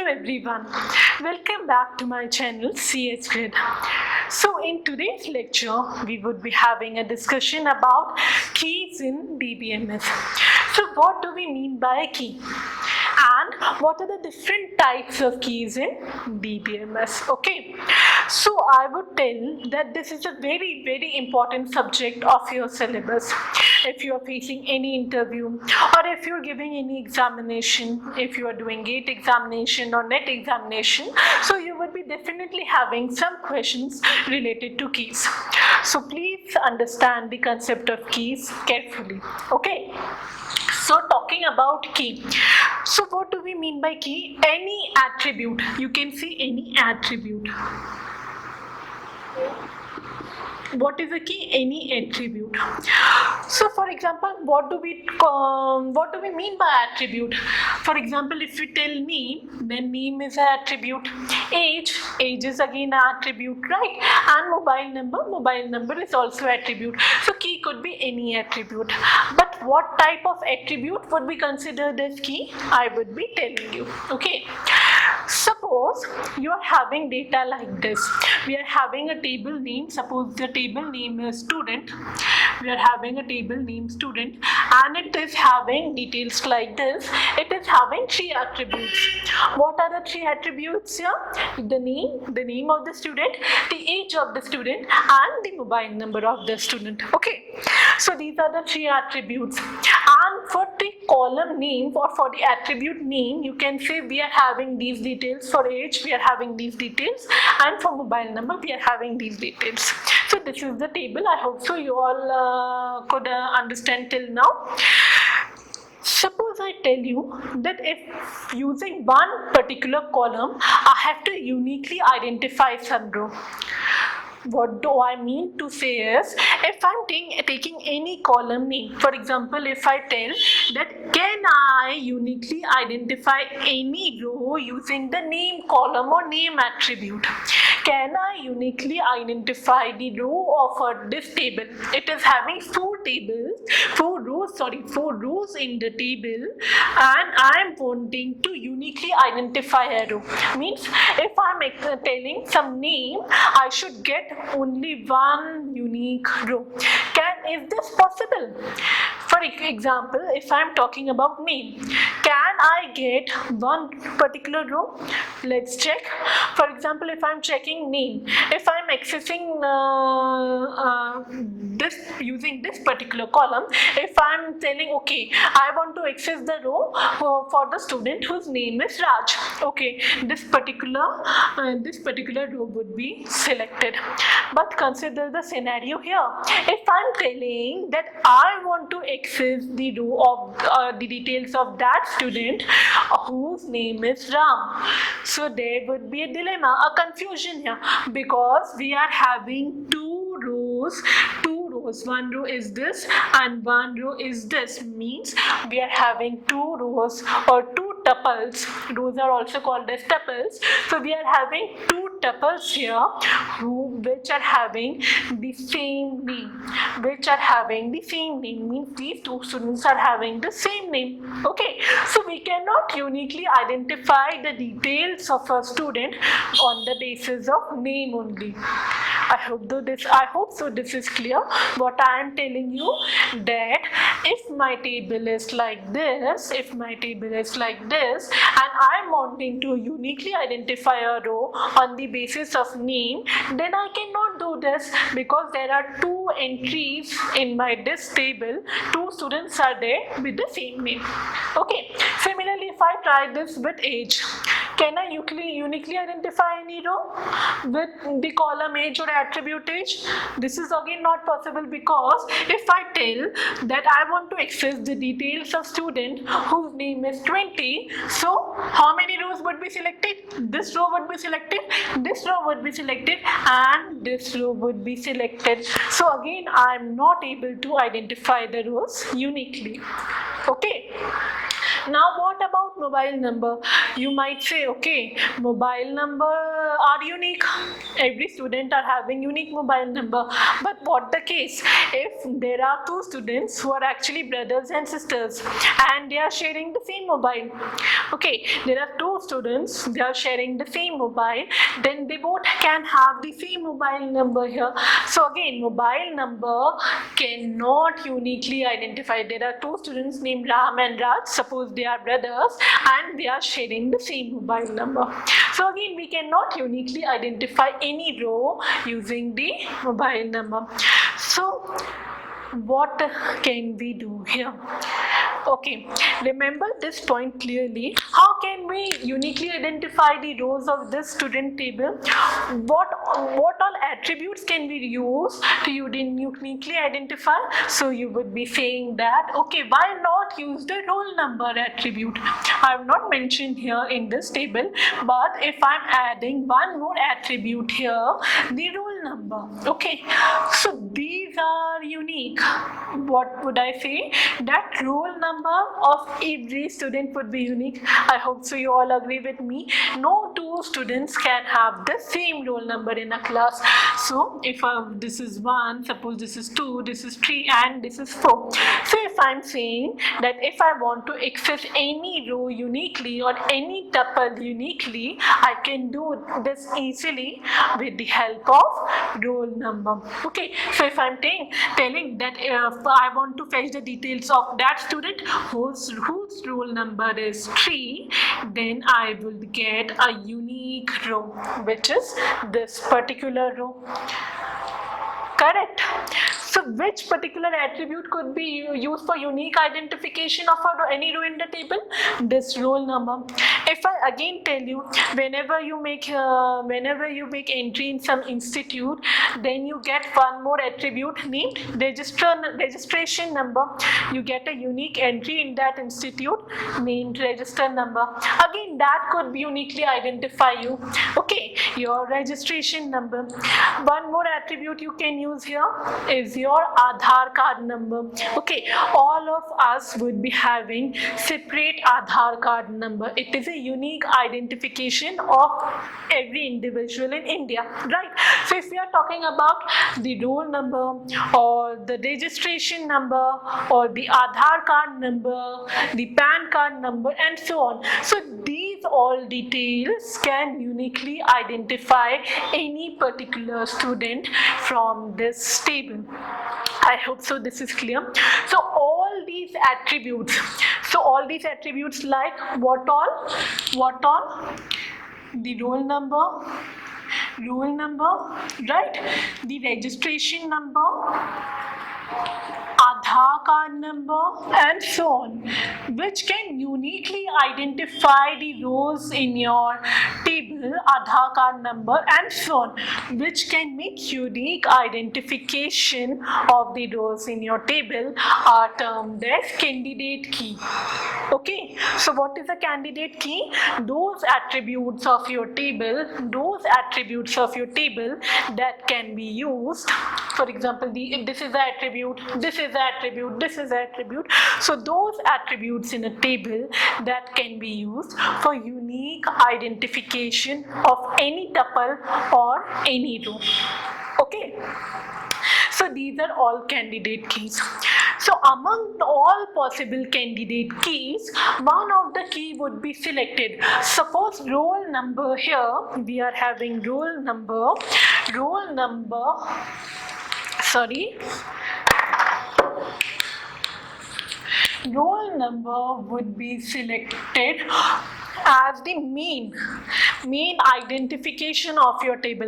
everyone, welcome back to my channel CH Grid. So in today's lecture, we would be having a discussion about keys in DBMS. So what do we mean by a key? And what are the different types of keys in DBMS? Okay, so I would tell that this is a very important subject of your syllabus. If you are facing any interview or if you're giving any examination, if you are doing GATE examination or NET examination, so you would be definitely having some questions related to keys. So please understand the concept of keys carefully. Okay. So talking about key, so what do we mean by key? Any attribute, you can see any attribute. What is a key? Any attribute. So for example, what do we mean by attribute? For example, if we tell name, then name is an attribute. Age is again an attribute, right? And mobile number is also attribute. So key could be any attribute. But what type of attribute would be considered as key? I would be telling you. Okay. Suppose you are having data like this. We are having a table name. Suppose the table name is student. We are having a table name student and it is having details like this. It is having three attributes. What are the three attributes here? The name of the student, the age of the student and the mobile number of the student. Okay. So these are the three attributes. And for the column name or for the attribute name, you can say we are having these details. For age, we are having these details, and for mobile number, we are having these details. So this is the table. I hope so you all could understand till now. Suppose I tell you that if using one particular column, I have to uniquely identify some row. What do I mean to say is, if I'm taking any column name, for example, if I tell that can I uniquely identify any row using the name column or name attribute? Can I uniquely identify the row of this table? It is having four rows in the table, and I am wanting to uniquely identify a row. Means if I'm telling some name, I should get only one unique row. Is this possible? For example, if I'm talking about name, can I get one particular row? Let's check. For example, if I'm checking name, if I'm accessing this using this particular column, if I'm telling okay, I want to access the row for the student whose name is Raj. Okay, this particular row would be selected. But consider the scenario here. If I'm telling that I want to access the row of the details of that student whose name is Ram, so there would be a dilemma, a confusion here, because we are having two rows. One row is this and one row is this. Means we are having two rows or two tuples. Rows are also called as tuples. So we are having two tuples here which are having the same name. Means these two students are having the same name. Okay. So we cannot uniquely identify the details of a student on the basis of name only. I hope so this is clear. What I am telling you, that if my table is like this, and I am wanting to uniquely identify a row on the basis of name, then I cannot do this, because there are two entries in this table. Two students are there with the same name. Okay. Similarly, if I try this with age, can I uniquely identify any row with the column age or attribute age? This is again not possible, because if I tell that I want to access the details of student whose name is 20, so how many rows would be selected? This row would be selected, this row would be selected, and this row would be selected. So again, I am not able to identify the rows uniquely. Okay. Now what about mobile number? You might say, okay, mobile number are unique. Every student are having unique mobile number. But what the case if there are two students who are actually brothers and sisters and they are sharing the same mobile? Okay, there are two students, they are sharing the same mobile, then they both can have the same mobile number here. So again, mobile number cannot uniquely identify. There are two students named Ram and Raj, suppose they are brothers and they are sharing the same mobile number. So again, we cannot uniquely identify any row using the mobile number. So what can we do here? Okay, remember this point clearly. How can we uniquely identify the rows of this student table? What all attributes can we use to uniquely identify? So you would be saying that, okay, why not use the roll number attribute? I have not mentioned here in this table, but if I'm adding one more attribute here, the roll number. Okay, so these are unique. What would I say? That roll number of every student would be unique. I hope so you all agree with me. No two students can have the same roll number in a class. So if this is 1, suppose this is 2, this is 3 and this is 4. So if I'm saying that if I want to access any row uniquely or any tuple uniquely, I can do this easily with the help of roll number. Okay, so if I'm telling that if I want to fetch the details of that student whose roll number is 3, then I will get a unique row, which is this particular row. Correct. So which particular attribute could be used for unique identification of any row in the table? This roll number. If I again tell you, whenever you make entry in some institute, then you get one more attribute named registration number. You get a unique entry in that institute named register number. Again, that could be uniquely identify you. Okay, your registration number. One more attribute you can use here is your Aadhaar card number. Okay, all of us would be having separate Aadhaar card number. It is a unique identification of every individual in India, right? So if we are talking about the roll number or the registration number or the Aadhaar card number, the PAN card number and so on. So these all details can uniquely identify any particular student from this table. I hope so this is clear. So all these attributes, like what all? The roll number, right? The registration number, Aadhaar card number and so on, which can uniquely identify the rows in your table, Aadhaar card number and so on, which can make unique identification of the rows in your table are termed as candidate key. Okay, so what is a candidate key? Those attributes of your table that can be used. For example, this is the attribute, this is the attribute, this is the attribute. So those attributes in a table that can be used for unique identification of any tuple or any row. Okay. So these are all candidate keys. So among all possible candidate keys, one of the key would be selected. Suppose roll number here, we are having roll number would be selected as the main identification of your table,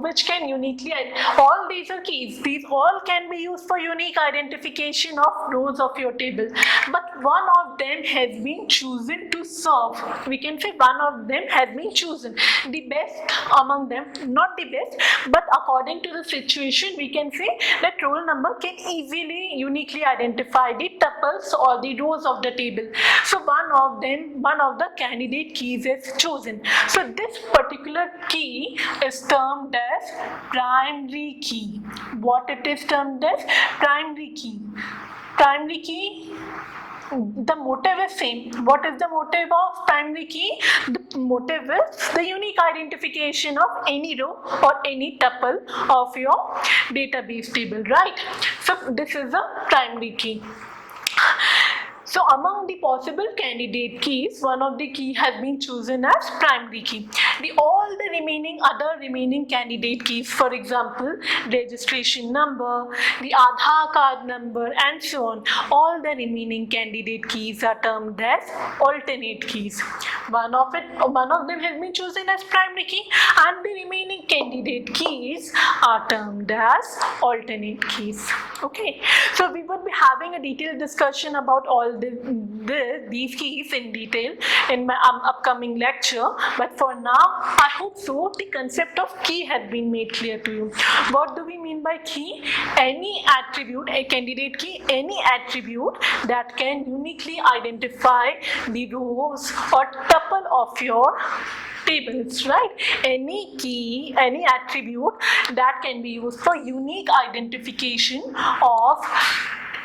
which can uniquely, all these are keys, these all can be used for unique identification of rows of your table, but one of them has been chosen to serve. We can say one of them has been chosen, the best among them, not the best, but according to the situation we can say that roll number can easily uniquely identify the tuples or the rows of the table. So one of the candidate keys is chosen. So this particular key is termed as primary key. What it is termed as? Primary key. primary key, the motive is same. What is the motive of primary key? The motive is the unique identification of any row or any tuple of your database table, right? So this is a primary key. So among the possible candidate keys, one of the key has been chosen as primary key. All the remaining candidate keys, for example, registration number, the Aadhaar card number, and so on, all the remaining candidate keys are termed as alternate keys. One of them has been chosen as primary key, and the remaining candidate keys are termed as alternate keys. Okay, so we will be having a detailed discussion about all these keys in detail in my upcoming lecture, but for now I hope so the concept of key has been made clear to you. What do we mean by key? Any attribute, a candidate key, any attribute that can uniquely identify the rows or tuple of your tables, right? Any key, any attribute that can be used for unique identification of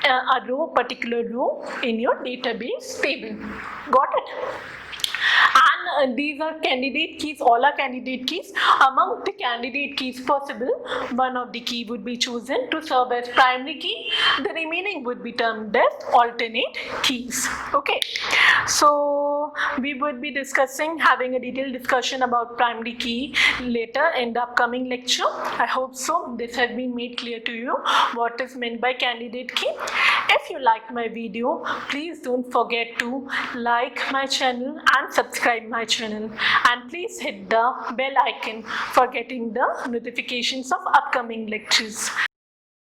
a particular row in your database table. Got it? And these are candidate keys, all are candidate keys. Among the candidate keys possible, one of the key would be chosen to serve as primary key. The remaining would be termed as alternate keys. Okay, so we would be having a detailed discussion about primary key later in the upcoming lecture. I hope so this has been made clear to you what is meant by candidate key. If you liked my video, please don't forget to like my channel and subscribe my channel, and please hit the bell icon for getting the notifications of upcoming lectures.